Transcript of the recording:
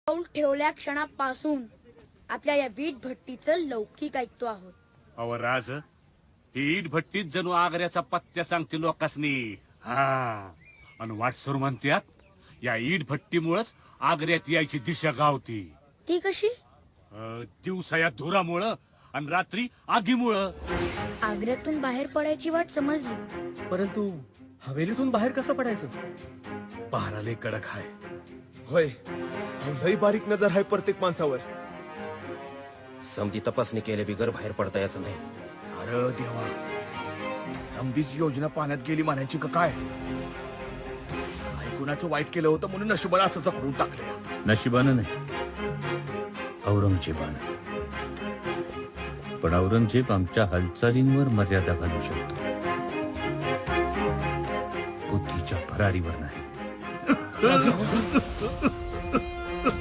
पाऊल ठेवल्या क्षणापासून आपल्या या वीट भट्टीचं लौकिक ऐकतो आहोत. अव राज, ही ईट भट्टीत जणू आग्र्याचा पत्त्या सांगते लोकांनी. हा, आणि वाटसर म्हणतात या ईट भट्टीमुळेच आग्र्यात यायची दिशा गावती. ती कशी? दिवसा या धुरामुळं आणि रात्री आगीमुळं. आग्र्यातून बाहेर पडायची वाट समजली, परंतु हवेलीतून बाहेर कसं पडायचं? पहारा लय कडक आहे. होय, लई बारीक नजर आहे प्रत्येक माणसावर. समधी तपासणी केले बिगर बाहेर पडता याचं नाही. अरे देवा, समधीच योजना पाण्यात गेली म्हणायची का काय? कुणाचं वाईट केलं होतं म्हणून नशिबाला असं जखडून टाकलं. नशिबानं नाही, औरंगजेबानं. पण औरंगजेब आमच्या हालचालींवर मर्यादा घालू शकतो, बुद्धीच्या भरारीवर नाही.